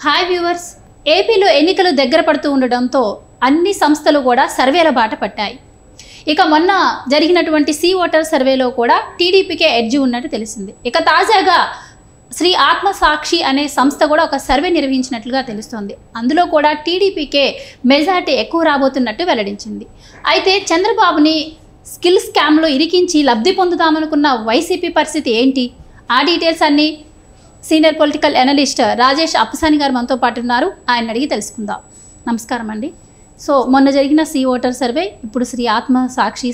Hi viewers, ఏపీలో ఎన్నికలు దగ్గర పడుతూ ఉండడంతో అన్ని సంస్థలు కూడా సర్వేల బాట పట్టాయి. ఇక మొన్న జరిగినటువంటి సీ ఓటర్ సర్వేలో కూడా టీడీపీకే ఎడ్జ్ ఉన్నట్టు తెలిసింది. ఇక తాజాగా శ్రీ ఆత్మసాక్షి అనే సంస్థ కూడా ఒక సర్వే నిర్వహించినట్లుగా తెలుస్తోంది. అందులో కూడా టీడీపీకే మెజార్టీ ఎక్కువ రాబోతున్నట్టు వెల్లడించింది. అయితే చంద్రబాబుని స్కిల్ స్కామ్లో ఇరికించి లబ్ధి పొందుదామనుకున్న వైసీపీ పరిస్థితి ఏంటి? ఆ డీటెయిల్స్ అన్నీ senior political analyst Rajesh Appasani గారు మనతో పాటు ఉన్నారు. ఆయన అడిగి తెలుసుకుందాం. నమస్కారం అండి. సో మొన్న జరిగిన సీ ఓటర్ సర్వే, ఇప్పుడు శ్రీ ఆత్మసాక్షి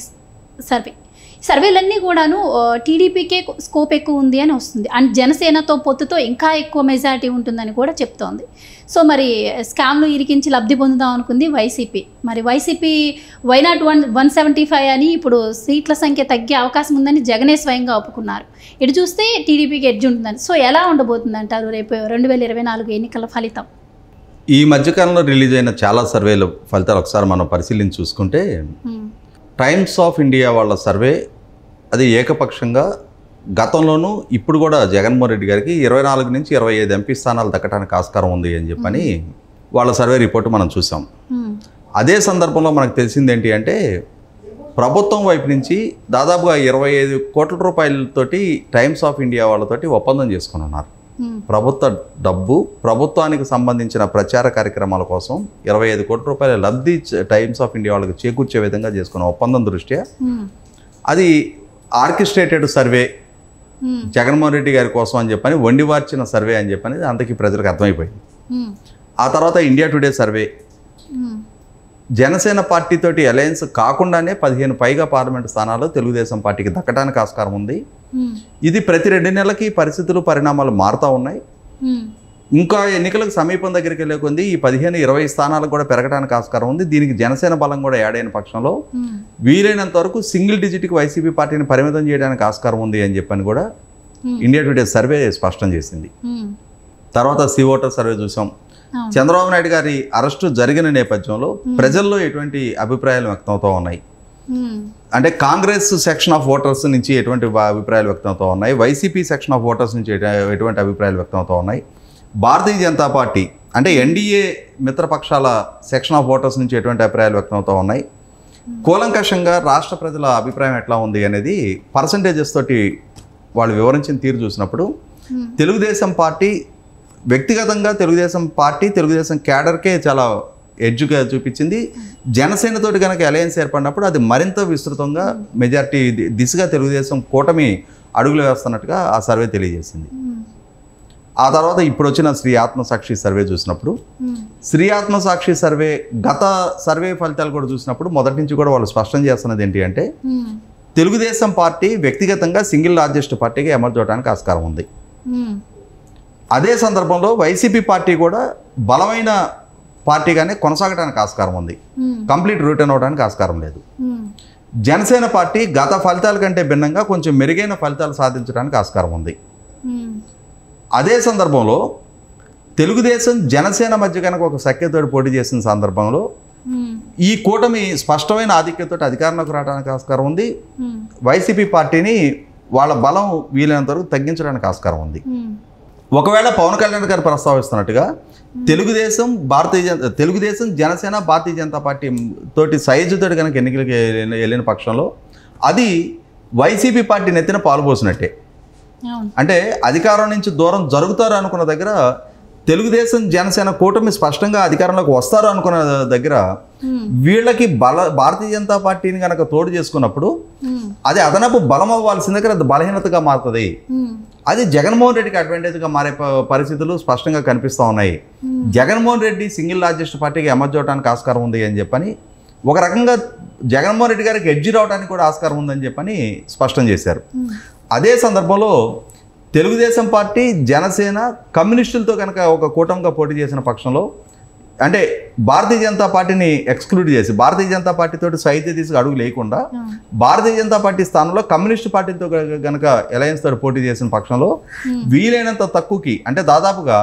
సర్వేలన్నీ కూడాను టీడీపీకే స్కోప్ ఎక్కువ ఉంది అని వస్తుంది. అండ్ జనసేనతో పొత్తుతో ఇంకా ఎక్కువ మెజారిటీ ఉంటుందని కూడా చెప్తోంది. సో మరి స్కామ్లు ఇరికించి లబ్ధి పొందుదాం అనుకుంది వైసీపీ. మరి వైసీపీ వైనాట్ 175 అని ఇప్పుడు సీట్ల సంఖ్య తగ్గే అవకాశం ఉందని జగనే స్వయంగా ఒప్పుకున్నారు. ఇటు చూస్తే టీడీపీకి ఎడ్జ్ ఉంటుందని. సో ఎలా ఉండబోతుంది అంటారు రేపు 2024 ఎన్నికల ఫలితం? ఈ మధ్యకాలంలో రిలీజ్ అయిన చాలా సర్వేల ఫలితాలు ఒకసారి మనం పరిశీలించి చూసుకుంటే, టైమ్స్ ఆఫ్ ఇండియా వాళ్ళ సర్వే అది ఏకపక్షంగా గతంలోనూ ఇప్పుడు కూడా జగన్మోహన్ రెడ్డి గారికి 24 నుంచి 25 ఎంపీ స్థానాలు దక్కడానికి ఆస్కారం ఉంది అని చెప్పని వాళ్ళ సర్వే రిపోర్టు మనం చూసాం. అదే సందర్భంలో మనకు తెలిసింది ఏంటి అంటే, ప్రభుత్వం వైపు నుంచి దాదాపుగా 25 కోట్ల రూపాయలతోటి టైమ్స్ ఆఫ్ ఇండియా వాళ్ళతోటి ఒప్పందం చేసుకుని ఉన్నారు. ప్రభుత్వ డబ్బు, ప్రభుత్వానికి సంబంధించిన ప్రచార కార్యక్రమాల కోసం 25 కోట్ల రూపాయల లబ్ధి టైమ్స్ ఆఫ్ ఇండియా వాళ్ళకి చేకూర్చే విధంగా చేసుకున్న ఒప్పందం దృష్ట్యా అది ఆర్కెస్ట్రేటెడ్ సర్వే, జగన్మోహన్ రెడ్డి గారి కోసం అని చెప్పని వండివార్చిన సర్వే అని చెప్పని అందరికీ ప్రజలకు అర్థమైపోయింది. ఆ తర్వాత ఇండియా టుడే సర్వే, జనసేన పార్టీతోటి అలయన్స్ కాకుండానే 15 పైగా పార్లమెంటు స్థానాలు తెలుగుదేశం పార్టీకి దక్కడానికి ఆస్కారం ఉంది. ఇది ప్రతి 2 నెలలకి పరిస్థితులు, పరిణామాలు మారుతూ ఉన్నాయి. ఇంకా ఎన్నికలకు సమీపం దగ్గరికి వెళ్ళే కొంది ఈ 15-20 స్థానాలకు కూడా పెరగడానికి ఆస్కారం ఉంది. దీనికి జనసేన బలం కూడా యాడ్ అయిన పక్షంలో వీలైనంత వరకు సింగిల్ డిజిట్కి వైసీపీ పార్టీని పరిమితం చేయడానికి ఆస్కారం ఉంది అని చెప్పని కూడా ఇండియా టుడే సర్వే స్పష్టం చేసింది. తర్వాత సీ ఓటర్ సర్వే చూసాం. చంద్రబాబు నాయుడు గారి అరెస్టు జరిగిన నేపథ్యంలో ప్రజల్లో ఎటువంటి అభిప్రాయాలు వ్యక్తమవుతూ ఉన్నాయి అంటే, కాంగ్రెస్ సెక్షన్ ఆఫ్ ఓటర్స్ నుంచి ఎటువంటి అభిప్రాయాలు వ్యక్తమవుతూ ఉన్నాయి, వైసీపీ సెక్షన్ ఆఫ్ ఓటర్స్ నుంచి ఎటువంటి అభిప్రాయాలు వ్యక్తమవుతూ ఉన్నాయి, భారతీయ జనతా పార్టీ అంటే ఎన్డీఏ మిత్రపక్షాల సెక్షన్ ఆఫ్ ఓటర్స్ నుంచి ఎటువంటి అభిప్రాయాలు వ్యక్తమవుతూ ఉన్నాయి, కూలంకషంగా రాష్ట్ర ప్రజల అభిప్రాయం ఎట్లా ఉంది అనేది పర్సంటేజెస్ తోటి వాళ్ళు వివరించిన తీరు చూసినప్పుడు, తెలుగుదేశం పార్టీ వ్యక్తిగతంగా తెలుగుదేశం క్యాడర్కే చాలా ఎడ్జ్గా చూపించింది. జనసేనతోటి కనుక అలయన్స్ ఏర్పడినప్పుడు అది మరింత విస్తృతంగా మెజార్టీ దిశగా తెలుగుదేశం కూటమి అడుగులు వేస్తున్నట్టుగా ఆ సర్వే తెలియజేసింది. ఆ తర్వాత ఇప్పుడు వచ్చిన శ్రీ ఆత్మసాక్షి సర్వే చూసినప్పుడు, శ్రీ ఆత్మసాక్షి సర్వే గత సర్వే ఫలితాలు కూడా చూసినప్పుడు మొదటి నుంచి కూడా వాళ్ళు స్పష్టం చేస్తున్నది ఏంటి అంటే, తెలుగుదేశం పార్టీ వ్యక్తిగతంగా సింగిల్ లార్జెస్ట్ పార్టీగా ఎమర్జ్ అవడానికి ఆస్కారం ఉంది. అదే సందర్భంలో వైసీపీ పార్టీ కూడా బలమైన పార్టీగానే కొనసాగడానికి ఆస్కారం ఉంది, కంప్లీట్ రిటర్న్ అవడానికి ఆస్కారం లేదు. జనసేన పార్టీ గత ఫలితాల కంటే భిన్నంగా కొంచెం మెరుగైన ఫలితాలు సాధించడానికి ఆస్కారం ఉంది. అదే సందర్భంలో తెలుగుదేశం జనసేన మధ్య కనుక ఒక సఖ్యతోటి పోటీ చేసిన సందర్భంలో ఈ కూటమి స్పష్టమైన ఆధిక్యతతో అధికారంలోకి రావడానికి ఆస్కారం ఉంది. వైసీపీ పార్టీని వాళ్ళ బలం వీలైనంత వరకు తగ్గించడానికి ఆస్కారం ఉంది. ఒకవేళ పవన్ కళ్యాణ్ గారు ప్రస్తావిస్తున్నట్టుగా తెలుగుదేశం జనసేన భారతీయ జనతా పార్టీ తోటి సైజుతోటి కనుక ఎన్నికలకి వెళ్ళిన పక్షంలో అది వైసీపీ పార్టీ నెత్తిన పాలుపోసినట్టే. అంటే అధికారం నుంచి దూరం జరుగుతారు అనుకున్న దగ్గర తెలుగుదేశం జనసేన కూటమి స్పష్టంగా అధికారంలోకి వస్తారు అనుకున్న దగ్గర వీళ్ళకి భారతీయ జనతా పార్టీని కనుక తోడు చేసుకున్నప్పుడు అది అదనపు బలం అవ్వాల్సిన దగ్గర అది బలహీనతగా మారుతుంది. అది జగన్మోహన్ రెడ్డికి అడ్వాంటేజ్గా మారే పరిస్థితులు స్పష్టంగా కనిపిస్తూ ఉన్నాయి. జగన్మోహన్ రెడ్డి సింగిల్ లార్జెస్ట్ పార్టీకి ఎమర్జ్ అవడానికి ఆస్కారం ఉంది అని చెప్పని, ఒక రకంగా జగన్మోహన్ రెడ్డి గారికి ఎడ్జి రావడానికి కూడా ఆస్కారం ఉందని చెప్పని స్పష్టం చేశారు. అదే సందర్భంలో తెలుగుదేశం పార్టీ, జనసేన, కమ్యూనిస్టులతో కనుక ఒక కూటమిగా పోటీ చేసిన పక్షంలో, అంటే భారతీయ జనతా పార్టీని ఎక్స్క్లూడ్ చేసి భారతీయ జనతా పార్టీతో సైతే తీసుకు అడుగు లేకుండా భారతీయ జనతా పార్టీ స్థానంలో కమ్యూనిస్ట్ పార్టీతో కనుక అలయన్స్ తోటి పోటీ చేసిన పక్షంలో వీలైనంత తక్కువకి, అంటే దాదాపుగా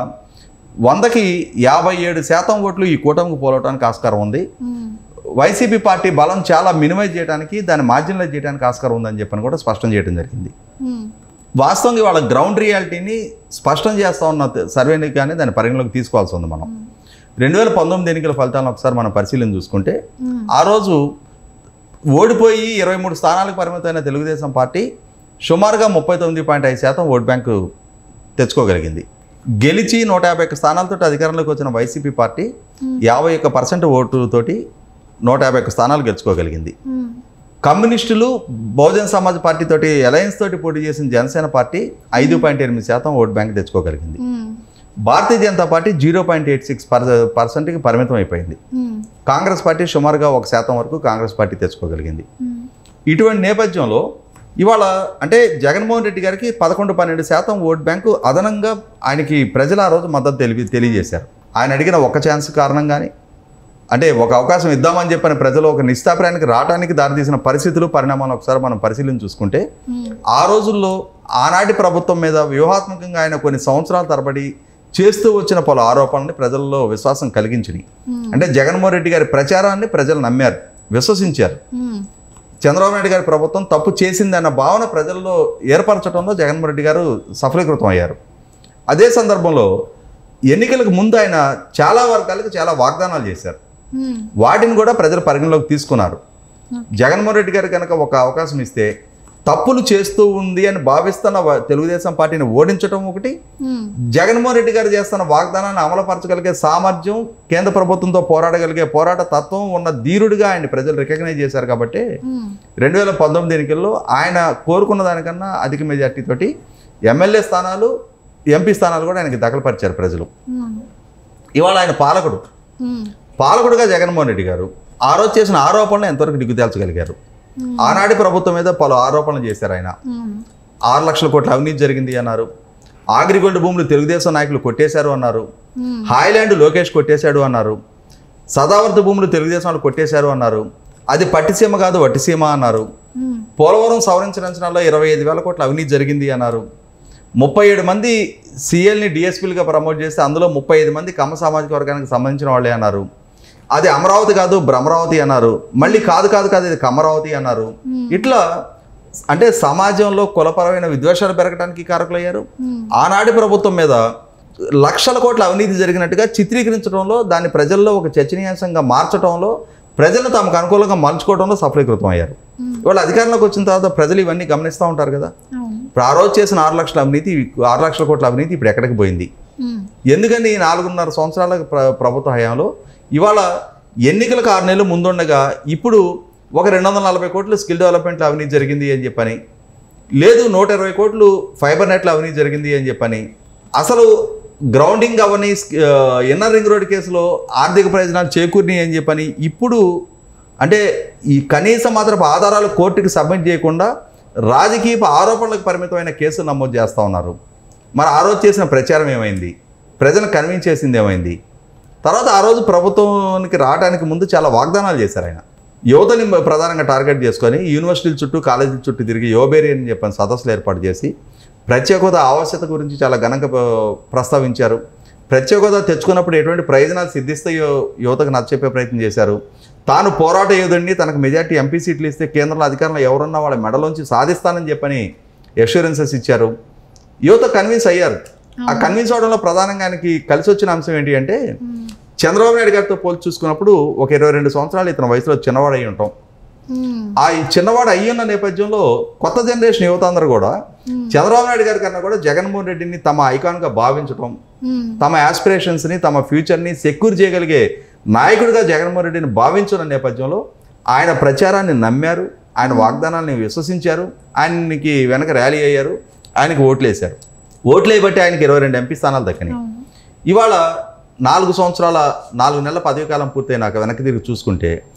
100కి 57% ఓట్లు ఈ కూటమికి పోలవడానికి ఆస్కారం ఉంది. వైసీపీ పార్టీ బలం చాలా మినిమైజ్ చేయడానికి, దాన్ని మార్జినలైజ్ చేయడానికి ఆస్కారం ఉందని చెప్పని కూడా స్పష్టం చేయడం జరిగింది. వాస్తవంగా వాళ్ళ గ్రౌండ్ రియాలిటీని స్పష్టం చేస్తూ ఉన్న సర్వేని కానీ దాన్ని పరిగణలోకి తీసుకోవాల్సి ఉంది. మనం 2019 ఎన్నికల ఫలితాలను ఒకసారి మనం పరిశీలన చూసుకుంటే ఆ రోజు ఓడిపోయి 23 స్థానాలకు పరిమితమైన తెలుగుదేశం పార్టీ సుమారుగా 39.5% ఓటు బ్యాంకు తెచ్చుకోగలిగింది. గెలిచి 151 స్థానాలతో అధికారంలోకి వచ్చిన వైసీపీ పార్టీ 51% ఓటుతోటి 151 స్థానాలు గెలుచుకోగలిగింది. కమ్యూనిస్టులు బహుజన్ సమాజ్ పార్టీ తోటి అలయన్స్ తోటి పోటీ చేసిన Janasena party 5.8% vote bank తెచ్చుకోగలిగింది. Bharatiya Janata party 0.86%కి పరిమితం అయిపోయింది. కాంగ్రెస్ పార్టీ సుమారుగా 1% వరకు కాంగ్రెస్ పార్టీ తెచ్చుకోగలిగింది. ఇటువంటి నేపథ్యంలో ఇవాళ అంటే జగన్మోహన్ రెడ్డి గారికి 11-12% ఓటు బ్యాంకు అదనంగా ఆయనకి ప్రజలు ఆ రోజు మద్దతు తెలియజేశారు. ఆయన అడిగిన ఒక ఛాన్స్ కారణంగానే అంటే ఒక అవకాశం ఇద్దామని చెప్పిన ప్రజలు ఒక నిస్తాప్రాయానికి రావడానికి దారితీసిన పరిస్థితులు పరిణామాలు ఒకసారి మనం పరిశీలన చూసుకుంటే ఆ రోజుల్లో ఆనాటి ప్రభుత్వం మీద వ్యూహాత్మకంగా ఆయన కొన్ని సంవత్సరాల తరబడి చేస్తూ వచ్చిన పలు ఆరోపణల్ని ప్రజల్లో విశ్వాసం కలిగించినాయి. అంటే జగన్మోహన్ రెడ్డి గారి ప్రచారాన్ని ప్రజలు నమ్మారు, విశ్వసించారు. చంద్రబాబు నాయుడు గారి ప్రభుత్వం తప్పు చేసిందన్న భావన ప్రజల్లో ఏర్పరచడంలో జగన్మోహన్ రెడ్డి గారు సఫలీకృతం అయ్యారు. అదే సందర్భంలో ఎన్నికలకు ముందు ఆయన చాలా వర్గాలకు చాలా వాగ్దానాలు చేశారు. వాటిని కూడా ప్రజలు పరిగణలోకి తీసుకున్నారు. జగన్మోహన్ రెడ్డి గారు కనుక ఒక అవకాశం ఇస్తే తప్పులు చేస్తూ ఉంది అని భావిస్తున్న తెలుగుదేశం పార్టీని ఓడించడం ఒకటి, జగన్మోహన్ రెడ్డి గారు చేస్తున్న వాగ్దానాన్ని అమలుపరచగలిగే సామర్థ్యం, కేంద్ర ప్రభుత్వంతో పోరాడగలిగే పోరాట తత్వం ఉన్న ధీరుడిగా ఆయన ప్రజలు రికగ్నైజ్ చేశారు. కాబట్టి 2019 ఎన్నికల్లో ఆయన కోరుకున్న దానికన్నా అధిక మెజార్టీ తోటి ఎమ్మెల్యే స్థానాలు, ఎంపీ స్థానాలు కూడా ఆయనకి దఖలుపరిచారు ప్రజలు. ఇవాళ ఆయన పాలకుడుగా జగన్మోహన్ రెడ్డి గారు ఆ రోజు చేసిన ఆరోపణలు ఎంతవరకు దిగుదేల్చగలిగారు. ఆనాటి ప్రభుత్వం మీద పలు ఆరోపణలు చేశారు. ఆయన 6 లక్షల కోట్ల అవినీతి జరిగింది అన్నారు. ఆగ్రిగోల్డ్ భూములు తెలుగుదేశం నాయకులు కొట్టేశారు అన్నారు. హాయ్లాండ్ లోకేష్ కొట్టేశాడు అన్నారు. సదావర్తి భూములు తెలుగుదేశం వాళ్ళు కొట్టేశారు అన్నారు. అది పట్టిసీమ కాదు వట్టిసీమ అన్నారు. పోలవరం సవరించిన అంచనాల్లో 25,000 కోట్ల అవినీతి జరిగింది అన్నారు. 37 మంది సీఎల్ని డిఎస్పీలుగా ప్రమోట్ చేస్తే అందులో 35 మంది కమ్మ సామాజిక వర్గానికి సంబంధించిన వాళ్ళే అన్నారు. అది అమరావతి కాదు భ్రమరావతి అన్నారు. మళ్ళీ కాదు ఇది కమరావతి అన్నారు. ఇట్లా అంటే సమాజంలో కులపరమైన విద్వేషాలు పెరగడానికి కారకులయ్యారు. ఆనాటి ప్రభుత్వం మీద లక్షల కోట్ల అవినీతి జరిగినట్టుగా చిత్రీకరించడంలో, దాన్ని ప్రజల్లో ఒక చర్చనీయాంశంగా మార్చడంలో, ప్రజలను తమకు అనుకూలంగా మలుచుకోవడంలో సఫలీకృతం అయ్యారు. ఇవాళ అధికారంలోకి వచ్చిన తర్వాత ప్రజలు ఇవన్నీ గమనిస్తూ ఉంటారు కదా. ఇప్పుడు ఆ రోజు చేసిన 6 లక్షల కోట్ల అవినీతి ఇప్పుడు ఎక్కడికి పోయింది? ఎందుకని 4.5 సంవత్సరాల ప్రభుత్వ హయాంలో ఇవాళ ఎన్నికలకు 6 నెలలు ముందుండగా ఇప్పుడు ఒక 240 కోట్లు స్కిల్ డెవలప్మెంట్లో అవినీతి జరిగింది అని చెప్పని, లేదు 120 కోట్లు ఫైబర్ నెట్లో అవినీతి జరిగింది అని చెప్పని, అసలు గ్రౌండింగ్ అవని ఇన్నర్ రింగ్ రోడ్ కేసులో ఆర్థిక ప్రయోజనాలు చేకూరినాయి అని చెప్పని ఇప్పుడు అంటే ఈ కనీస మాత్రపు ఆధారాలు కోర్టుకి సబ్మిట్ చేయకుండా రాజకీయ ఆరోపణలకు పరిమితమైన కేసులు నమోదు చేస్తూ ఉన్నారు. మరి ఆ రోజు చేసిన ప్రచారం ఏమైంది? ప్రజలను కన్విన్స్ చేసింది ఏమైంది? తర్వాత ఆ రోజు ప్రభుత్వానికి రావడానికి ముందు చాలా వాగ్దానాలు చేశారు ఆయన. యువతని ప్రధానంగా టార్గెట్ చేసుకొని యూనివర్సిటీల చుట్టూ, కాలేజీల చుట్టూ తిరిగి యువబేరి అని చెప్పని సదస్సులు ఏర్పాటు చేసి ప్రత్యేక హోదా ఆవశ్యకత గురించి చాలా ఘనంగా ప్రస్తావించారు. ప్రత్యేక హోదా తెచ్చుకున్నప్పుడు ఎటువంటి ప్రయోజనాలు సిద్ధిస్తాయో యువతకు నచ్చచెప్పే ప్రయత్నం చేశారు. తాను పోరాట యోధుడిని, తనకు మెజార్టీ ఎంపీ సీట్లు ఇస్తే కేంద్రంలో అధికారంలో ఎవరున్నా వాళ్ళ మెడలోంచి సాధిస్తానని చెప్పని అష్యూరెన్సెస్ ఇచ్చారు. యువత కన్విన్స్ అయ్యారు. ఆ కన్విన్స్ అవడంలో ప్రధానంగా ఆయనకి కలిసి వచ్చిన అంశం ఏంటి అంటే, చంద్రబాబు నాయుడు గారితో పోల్చి చూసుకున్నప్పుడు ఒక 22 సంవత్సరాలు ఇతని వయసులో చిన్నవాడు అయ్యి ఉంటాం. ఆ చిన్నవాడు అయ్యున్న నేపథ్యంలో కొత్త జనరేషన్ యువత అందరూ కూడా చంద్రబాబు నాయుడు గారి కన్నా కూడా జగన్మోహన్ రెడ్డిని తమ ఐకాన్గా భావించడం, తమ ఆస్పిరేషన్స్ని, తమ ఫ్యూచర్ని సెక్యూర్ చేయగలిగే నాయకుడిగా జగన్మోహన్ రెడ్డిని భావించిన నేపథ్యంలో ఆయన ప్రచారాన్ని నమ్మారు, ఆయన వాగ్దానాన్ని విశ్వసించారు, ఆయనకి వెనక ర్యాలీ అయ్యారు, ఆయనకి ఓట్లేశారు. ఓట్లేయబట్టి ఆయనకి 22 ఎంపీ స్థానాలు దక్కినాయి. ఇవాళ 4 సంవత్సరాల 4 నెలల పదవి కాలం పూర్తయినాక వెనక్కి తిరిగి చూసుకుంటే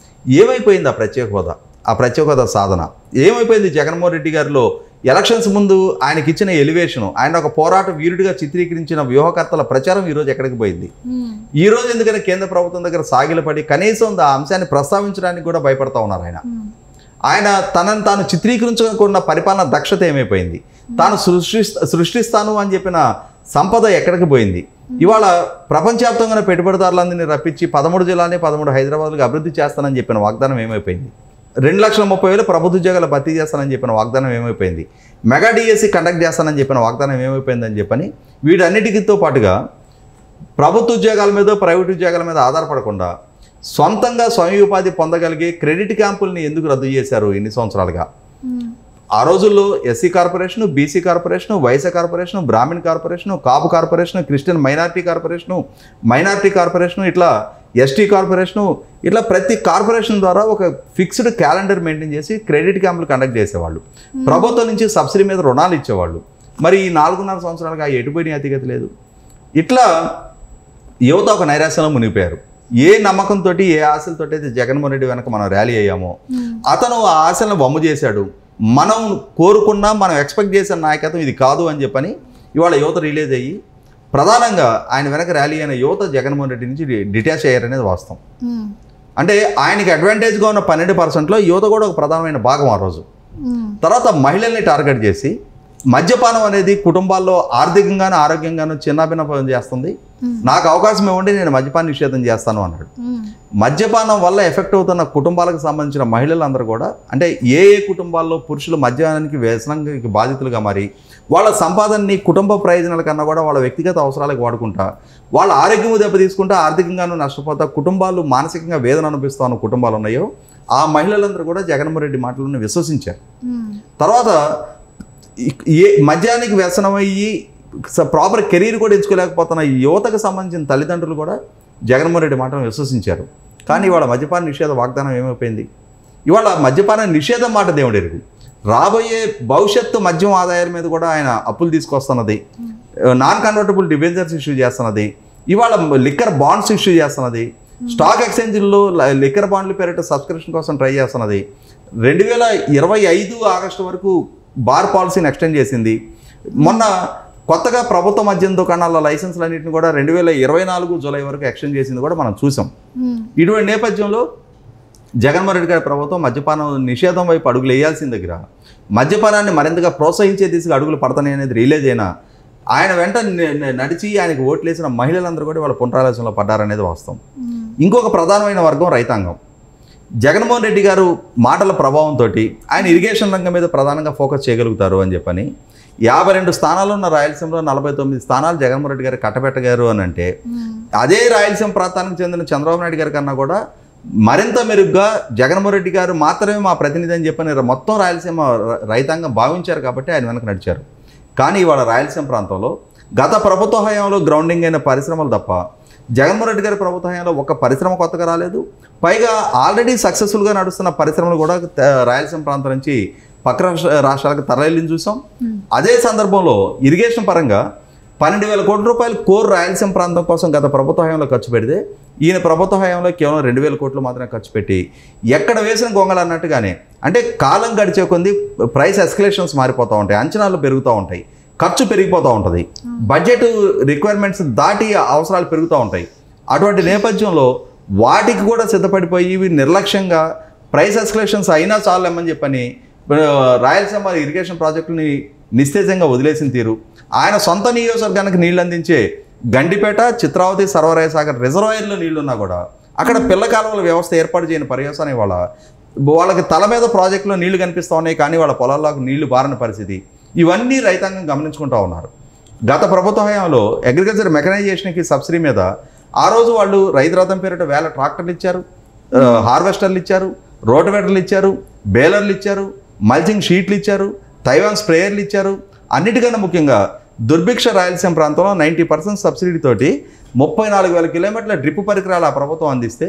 ఏమైపోయింది ఆ ప్రత్యేక హోదా సాధన? ఏమైపోయింది జగన్మోహన్ రెడ్డి గారిలో ఎలక్షన్స్ ముందు ఆయనకి ఇచ్చిన ఎలివేషను, ఆయన ఒక పోరాట వీరుడిగా చిత్రీకరించిన వ్యూహకర్తల ప్రచారం ఈరోజు ఎక్కడికి పోయింది? ఈ రోజు ఎందుకని కేంద్ర ప్రభుత్వం దగ్గర సాగిలపడి కనీసం ఆ అంశాన్ని ప్రస్తావించడానికి కూడా భయపడతా ఉన్నారు. ఆయన తనను తాను చిత్రీకరించకుండా పరిపాలన దక్షత ఏమైపోయింది? తాను సృష్టిస్తాను అని చెప్పిన సంపద ఎక్కడికి పోయింది? ఇవాళ ప్రపంచవ్యాప్తంగా పెట్టుబడిదారులందరినీ రప్పించి 13 జిల్లాని 13 హైదరాబాద్లకు అభివృద్ధి చేస్తానని చెప్పిన వాగ్దానం ఏమైపోయింది? 2,30,000 ప్రభుత్వ ఉద్యోగాలు భర్తీ చేస్తానని చెప్పిన వాగ్దానం ఏమైపోయింది, మెగా డిఎస్సి కండక్ట్ చేస్తానని చెప్పిన వాగ్దానం ఏమైపోయిందని చెప్పని వీటన్నిటితో పాటుగా ప్రభుత్వ ఉద్యోగాల మీద ప్రైవేట్ ఉద్యోగాల మీద ఆధారపడకుండా సొంతంగా స్వయం ఉపాధి పొందగలిగే క్రెడిట్ క్యాంపుల్ని ఎందుకు రద్దు చేశారు ఇన్ని సంవత్సరాలుగా? ఆ రోజుల్లో SC corporation, BC corporation, Vaishya corporation, Brahmin corporation, Kapu corporation, Christian minority corporation, ఇట్లా ఎస్టీ కార్పొరేషను, ఇట్లా ప్రతి కార్పొరేషన్ ద్వారా ఒక ఫిక్స్డ్ క్యాలెండర్ మెయింటైన్ చేసి క్రెడిట్ క్యాంపులు కండక్ట్ చేసేవాళ్ళు. ప్రభుత్వం నుంచి సబ్సిడీ మీద రుణాలు ఇచ్చేవాళ్ళు. మరి ఈ 4.5 సంవత్సరాలుగా ఎటుపోయిన అతిగతి లేదు. ఇట్లా యువత ఒక నైరాశ్యంలో మునిగిపోయారు. ఏ నమ్మకంతో, ఏ ఆశలతో అయితే జగన్మోహన్ రెడ్డి వెనక మనం ర్యాలీ అయ్యామో అతను ఆ ఆశలను వమ్ము చేశాడు. మనం కోరుకున్నా, మనం ఎక్స్పెక్ట్ చేసిన నాయకత్వం ఇది కాదు అని చెప్పని ఇవాళ యువత రిలీజ్ అయ్యి ప్రధానంగా ఆయన వెనక ర్యాలీ అయిన యువత జగన్మోహన్ రెడ్డి నుంచి డిటాచ్ అయ్యారనేది వాస్తవం. అంటే ఆయనకి అడ్వాంటేజ్గా ఉన్న 12%లో యువత కూడా ఒక ప్రధానమైన భాగం ఆ రోజు. తర్వాత మహిళల్ని టార్గెట్ చేసి మద్యపానం అనేది కుటుంబాల్లో ఆర్థికంగానూ ఆరోగ్యంగానూ చిన్నాభిన్నం చేస్తుంది, నాకు అవకాశం ఇవ్వండి నేను మద్యపాన నిషేధం చేస్తాను అన్నాడు. మద్యపానం వల్ల ఎఫెక్ట్ అవుతున్న కుటుంబాలకు సంబంధించిన మహిళలందరూ కూడా, అంటే ఏ కుటుంబాల్లో పురుషులు మద్యానికి వ్యసనానికి బాధితులుగా మారి వాళ్ళ సంపాదనని కుటుంబ ప్రయోజనాల కన్నా కూడా వాళ్ళ వ్యక్తిగత అవసరాలకు వాడుకుంటా, వాళ్ళ ఆరోగ్యం దెబ్బ తీసుకుంటా, ఆర్థికంగానూ నష్టపోతా, కుటుంబాలు మానసికంగా వేదన అనుభవిస్తూ ఉన్న కుటుంబాలు ఉన్నాయో ఆ మహిళలందరూ కూడా జగన్మోహన్ రెడ్డి మాటలను విశ్వసించారు. తర్వాత మద్యానికి వ్యసనమయ్యి ప్రాపర్ కెరీర్ కూడా ఎంచుకోలేకపోతున్న యువతకు సంబంధించిన తల్లిదండ్రులు కూడా జగన్మోహన్ రెడ్డి మాటను విశ్వసించారు. కానీ ఇవాళ మద్యపాన నిషేధ వాగ్దానం ఏమైపోయింది? ఇవాళ మద్యపాన నిషేధం మాట దేవుడు ఎరుగు. రాబోయే భవిష్యత్తు మద్యం ఆదాయాల మీద కూడా ఆయన అప్పులు తీసుకొస్తున్నది, నాన్ కన్వర్టబుల్ డిబెంచర్స్ ఇష్యూ చేస్తున్నది, ఇవాళ లిక్కర్ బాండ్స్ ఇష్యూ చేస్తున్నది, స్టాక్ ఎక్స్చేంజ్లో లిక్కర్ బాండ్ల పేరిట సబ్స్క్రిప్షన్ కోసం ట్రై చేస్తున్నది, 2025 ఆగస్టు వరకు బార్ పాలసీని ఎక్స్టెండ్ చేసింది. మొన్న కొత్తగా ప్రభుత్వ మద్యం దుకాణాల లైసెన్సులన్నింటిని కూడా 2024 జూలై వరకు ఎక్స్టెండ్ చేసింది కూడా మనం చూసాం. ఇటువంటి నేపథ్యంలో జగన్మోహన్ రెడ్డి గారి ప్రభుత్వం మద్యపానం నిషేధం వైపు అడుగులు వేయాల్సిన దగ్గర మద్యపానాన్ని మరింతగా ప్రోత్సహించే దిశగా అడుగులు పడతాయి అనేది రిలీజ్ అయినా ఆయన వెంట నడిచి ఆయనకు ఓట్లేసిన మహిళలందరూ కూడా వాళ్ళ పునరాలోచనలో పడ్డారనేది వాస్తవం. ఇంకొక ప్రధానమైన వర్గం రైతాంగం. జగన్మోహన్ రెడ్డి గారు మాటల ప్రభావంతో ఆయన ఇరిగేషన్ రంగం మీద ప్రధానంగా ఫోకస్ చేయగలుగుతారు అని చెప్పని 52 స్థానాలు ఉన్న రాయలసీమలో 49 స్థానాలు జగన్మోహన్ రెడ్డి గారు కట్టబెట్టగారు అని అంటే, అదే రాయలసీమ ప్రాంతానికి చెందిన చంద్రబాబు నాయుడు గారి కన్నా కూడా మరింత మెరుగ్గా జగన్మోహన్ రెడ్డి గారు మాత్రమే మా ప్రతినిధి అని చెప్పని మొత్తం రాయలసీమ రైతాంగం భావించారు కాబట్టి ఆయన వెనక నడిచారు. కానీ ఇవాళ రాయలసీమ ప్రాంతంలో గత ప్రభుత్వ హయాంలో గ్రౌండింగ్ అయిన పరిశ్రమలు తప్ప జగన్మోహన్ రెడ్డి గారి ప్రభుత్వ హయాంలో ఒక పరిశ్రమ కొత్తగా రాలేదు. పైగా ఆల్రెడీ సక్సెస్ఫుల్గా నడుస్తున్న పరిశ్రమలు కూడా రాయలసీమ ప్రాంతం నుంచి పక్క రాష్ట్రాలకు తరలిని చూసాం. అదే సందర్భంలో ఇరిగేషన్ పరంగా 12,000 కోట్ల రూపాయలు కోర్ రాయలసీమ ప్రాంతం కోసం గత ప్రభుత్వ హయాంలో ఖర్చు పెడితే ఈయన ప్రభుత్వ హయాంలో కేవలం 2,000 కోట్లు మాత్రమే ఖర్చు పెట్టి ఎక్కడ వేసిన గొంగలు అన్నట్టుగానే, అంటే కాలం గడిచే కొద్దీ ప్రైస్ ఎస్కలేషన్స్ మారిపోతూ ఉంటాయి, అంచనాలు పెరుగుతూ ఉంటాయి, ఖర్చు పెరిగిపోతూ ఉంటుంది, బడ్జెట్ రిక్వైర్మెంట్స్ దాటి అవసరాలు పెరుగుతూ ఉంటాయి. అటువంటి నేపథ్యంలో వాటికి కూడా సిద్ధపడిపోయి ఇవి నిర్లక్ష్యంగా ప్రైస్ ఎస్కలేషన్స్ అయినా చాలేమని చెప్పని రాయలసీమ ఇరిగేషన్ ప్రాజెక్టుని నిస్తేజంగా వదిలేసిన తీరు, ఆయన సొంత నియోజకవర్గానికి నీళ్ళు అందించే గండిపేట, చిత్రావతి, సర్వరాయ సాగర్ రిజర్వాయర్లో నీళ్లున్నా కూడా అక్కడ పిల్ల కాలువల వ్యవస్థ ఏర్పాటు చేయని పర్యవసానం ఇవాళ వాళ్ళకి తల మీద ప్రాజెక్టులో నీళ్లు కనిపిస్తూ ఉన్నాయి, కానీ వాళ్ళ పొలాల్లోకి నీళ్లు బారని పరిస్థితి. ఇవన్నీ రైతాంగం గమనించుకుంటూ ఉన్నారు. గత ప్రభుత్వ హయాంలో అగ్రికల్చర్ మెకనైజేషన్కి సబ్సిడీ మీద ఆ రోజు వాళ్ళు రైతు రథం పేరిట 1000 ట్రాక్టర్లు ఇచ్చారు, హార్వెస్టర్లు ఇచ్చారు, రోటివేటర్లు ఇచ్చారు, బేలర్లు ఇచ్చారు, మల్చింగ్ షీట్లు ఇచ్చారు, తైవాన్ స్ప్రేయర్లు ఇచ్చారు. అన్నిటికన్నా ముఖ్యంగా దుర్భిక్ష రాయలసీమ ప్రాంతంలో 90% సబ్సిడీతోటి 34,000 కిలోమీటర్ల డ్రిప్ పరికరాలు ఆ ప్రభుత్వం అందిస్తే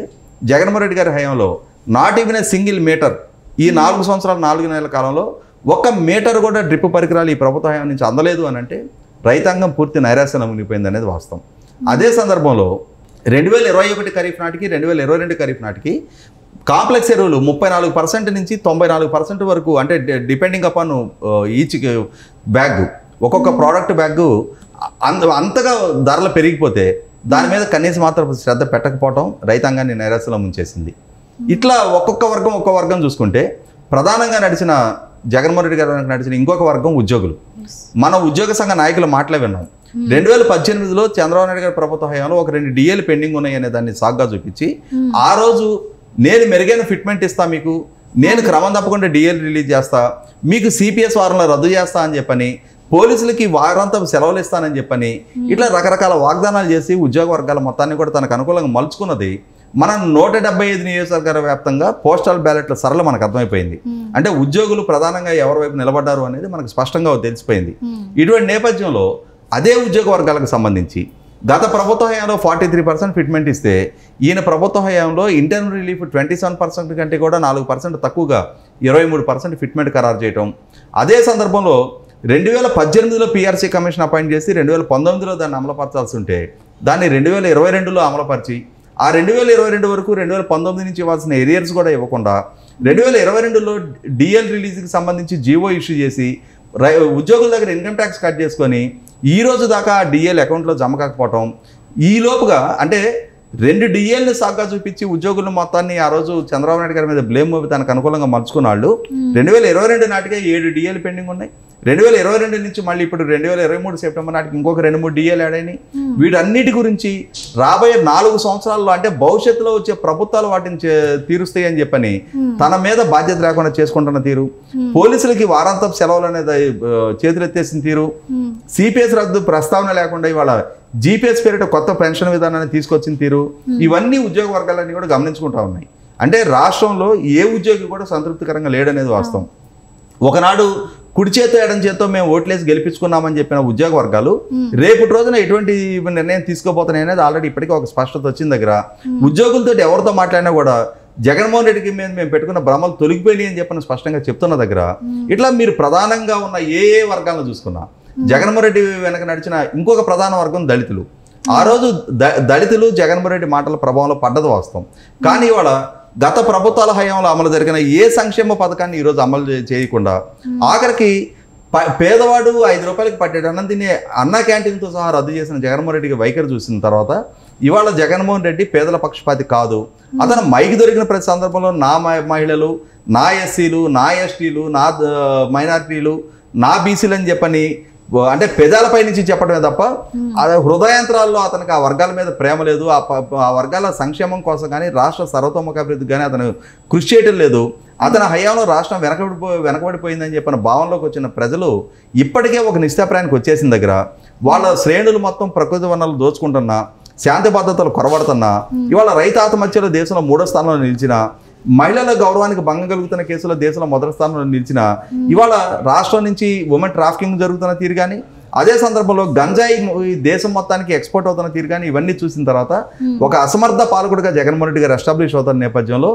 జగన్మోహన్ రెడ్డి గారి హయాంలో not even a single metre, ఈ 4 సంవత్సరాలు 4 నెలల కాలంలో 1 మీటర్ కూడా డ్రిప్ పరికరాలు ఈ ప్రభుత్వ హయాం నుంచి అందలేదు అని అంటే రైతాంగం పూర్తి నైరాశ్యంలో మునిగిపోయింది అనేది వాస్తవం. అదే సందర్భంలో 2021 ఖరీఫ్ నాటికి 2022 ఖరీఫ్ నాటికి కాంప్లెక్స్ ఎరువులు 34% నుంచి 94% వరకు, అంటే డిపెండింగ్ అపాన్ ఈచ్ బ్యాగ్, ఒక్కొక్క ప్రోడక్ట్ బ్యాగ్ అంతగా ధరలు పెరిగిపోతే దాని మీద కనీసం మాత్రం శ్రద్ధ పెట్టకపోవడం రైతాంగాన్ని నైరాశ్యంలో ముంచేసింది. ఇట్లా ఒక్కొక్క వర్గం చూసుకుంటే ప్రధానంగా నడిచిన జగన్మోహన్ రెడ్డి గారు నడిచిన ఇంకొక వర్గం ఉద్యోగులు. మన ఉద్యోగ సంఘ నాయకుల మాటలే విన్నాం. 2018లో చంద్రబాబు నాయుడు గారి ప్రభుత్వ హయాంలో ఒక 2 డిఏలు పెండింగ్ ఉన్నాయి అనే దాన్ని సాగ్గా చూపించి ఆ రోజు నేను మెరుగైన ఫిట్మెంట్ ఇస్తా మీకు, నేను క్రమం తప్పకుండా డిఎల్ రిలీజ్ చేస్తా, మీకు సిపిఎస్ వారంలో రద్దు చేస్తా అని చెప్పని, పోలీసులకి వారంతా సెలవులు ఇస్తానని చెప్పని ఇట్లా రకరకాల వాగ్దానాలు చేసి ఉద్యోగ వర్గాల మొత్తాన్ని కూడా తనకు అనుకూలంగా మలుచుకున్నది మనం 175 నియోజకవర్గాల వ్యాప్తంగా పోస్టల్ బ్యాలెట్ల సరళ మనకు అర్థమైపోయింది. అంటే ఉద్యోగులు ప్రధానంగా ఎవరి వైపు నిలబడ్డారు అనేది మనకు స్పష్టంగా తెలిసిపోయింది. ఇటువంటి నేపథ్యంలో అదే ఉద్యోగ వర్గాలకు సంబంధించి గత ప్రభుత్వ హయాంలో 43% ఫిట్మెంట్ ఇస్తే ఈయన ప్రభుత్వ హయాంలో ఇంటర్నల్ రిలీఫ్ 27% కంటే కూడా 4% తక్కువగా 23% ఫిట్మెంట్ ఖరారు చేయటం. అదే సందర్భంలో 2018లో పిఆర్సీ కమిషన్ అపాయింట్ చేసి 2019లో దాన్ని అమలుపరచాల్సి ఉంటే దాన్ని 2022లో అమలుపరిచి ఆ 2022 వరకు 2019 నుంచి ఇవ్వాల్సిన ఏరియర్స్ కూడా ఇవ్వకుండా 2022లో డిఎల్ రిలీజ్కి సంబంధించి జీవో ఇష్యూ చేసి ఉద్యోగుల దగ్గర ఇన్కమ్ ట్యాక్స్ కట్ చేసుకొని ఈ రోజు దాకా ఆ డిఎల్ అకౌంట్లో జమ కాకపోవటం, ఈ లోపుగా అంటే 2 డిఎల్ని సాగ్గా చూపించి ఉద్యోగుల మొత్తాన్ని ఆ రోజు చంద్రబాబు నాయుడు గారి మీద బ్లేమ్ మోపి తనకు అనుకూలంగా మలుచుకున్న వాళ్ళు 2022 నాటికే 7 డిఎల్ పెండింగ్ ఉన్నాయి. 2022 నుంచి మళ్ళీ ఇప్పుడు 2023 సెప్టెంబర్ నాటికి ఇంకొక 2-3 డిఎల్ యాడ్ అయినాయి. వీటన్నిటి గురించి రాబోయే 4 సంవత్సరాల్లో అంటే భవిష్యత్తులో వచ్చే ప్రభుత్వాలు వాటిని తీరుస్తాయి అని చెప్పని తన మీద బాధ్యత లేకుండా చేసుకుంటున్న తీరు, పోలీసులకి వారాంతపు సెలవులు అనేది చేతులెత్తేసిన తీరు, సిపిఎస్ రద్దు ప్రస్తావన లేకుండా ఇవాళ జీపీఎస్ పేరిట కొత్త పెన్షన్ విధానాన్ని తీసుకొచ్చిన తీరు, ఇవన్నీ ఉద్యోగ వర్గాలన్నీ కూడా గమనించుకుంటా ఉన్నాయి. అంటే రాష్ట్రంలో ఏ ఉద్యోగి కూడా సంతృప్తికరంగా లేడనేది వాస్తవం. ఒకనాడు కుడి చేతో ఎడం చేతో మేము ఓట్లేసి గెలిపించుకున్నామని చెప్పిన ఉద్యోగ వర్గాలు రేపటి రోజున ఎటువంటి నిర్ణయం తీసుకోబోతున్నాయి అనేది ఆల్రెడీ ఇప్పటికీ ఒక స్పష్టత వచ్చిన దగ్గర ఉద్యోగులతో ఎవరితో మాట్లాడినా కూడా జగన్మోహన్ రెడ్డికి మీద మేము పెట్టుకున్న భ్రమలు తొలగిపోయి అని చెప్పిన స్పష్టంగా చెప్తున్న దగ్గర ఇట్లా మీరు ప్రధానంగా ఉన్న ఏ వర్గాలను చూసుకున్నా జగన్మోహన్ రెడ్డి వెనక నడిచిన ఇంకొక ప్రధాన వర్గం దళితులు. ఆ రోజు దళితులు జగన్మోహన్ రెడ్డి మాటల ప్రభావంలో పడ్డది వాస్తవం. కానీ ఇవాళ గత ప్రభుత్వాల హయాంలో అమలు జరిగిన ఏ సంక్షేమ పథకాన్ని ఈరోజు అమలు చేయకుండా ఆఖరికి పేదవాడు 5 రూపాయలకి పట్టేడు అన్నం తినే అన్న క్యాంటీన్తో సహా రద్దు చేసిన జగన్మోహన్ రెడ్డికి వైఖరి చూసిన తర్వాత ఇవాళ జగన్మోహన్ రెడ్డి పేదల పక్షపాతి కాదు. అతను మైకి దొరికిన ప్రతి సందర్భంలో నా మహిళలు, నా ఎస్సీలు, నా ఎస్టీలు, నా మైనారిటీలు, నా బీసీలు అని చెప్పని అంటే పెదాలపై నుంచి చెప్పడమే తప్ప హృదయాంతరాల్లో అతనికి ఆ వర్గాల మీద ప్రేమ లేదు, ఆ వర్గాల సంక్షేమం కోసం కానీ రాష్ట్ర సర్వతోముఖాభివృద్ధి కానీ అతను కృషి చేయటం లేదు. అతని హయాంలో రాష్ట్రం వెనకబడిపోయిందని చెప్పిన భావనలోకి వచ్చిన ప్రజలు ఇప్పటికే ఒక నిశ్చాప్రాయానికి వచ్చేసిన దగ్గర వాళ్ళ శ్రేణులు మొత్తం ప్రకృతి వనరులు దోచుకుంటున్నా, శాంతి భద్రతలు కొరబడుతున్నా, ఇవాళ రైతు ఆత్మహత్యలో దేశంలో 3వ స్థానంలో నిలిచిన, మహిళల గౌరవానికి భంగం కలుగుతున్న కేసులో దేశంలో మొదటి స్థానంలో నిలిచిన, ఇవాళ రాష్ట్రం నుంచి ఉమెన్ ట్రాఫికింగ్ జరుగుతున్న తీరు కానీ అదే సందర్భంలో గంజాయి దేశం మొత్తానికి ఎక్స్పోర్ట్ అవుతున్న తీరు కానీ ఇవన్నీ చూసిన తర్వాత ఒక అసమర్థ పాలకుడిగా జగన్మోహన్ రెడ్డి గారు ఎస్టాబ్లిష్ అవుతున్న నేపథ్యంలో